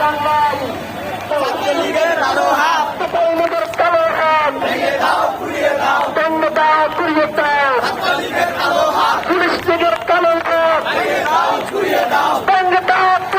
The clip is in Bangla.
বাংলায় ছাত্রলীগের কালো হাত লীগের কালো হাত ভেঙে দাও ঘুরিয়ে দাও ভেঙে দাও ঘুরিয়ে দাও ছাত্রলীগের কালো হাত পুলিশ লীগের কালো হাত ভেঙে দাও ঘুরিয়ে দাও ভেঙে দাও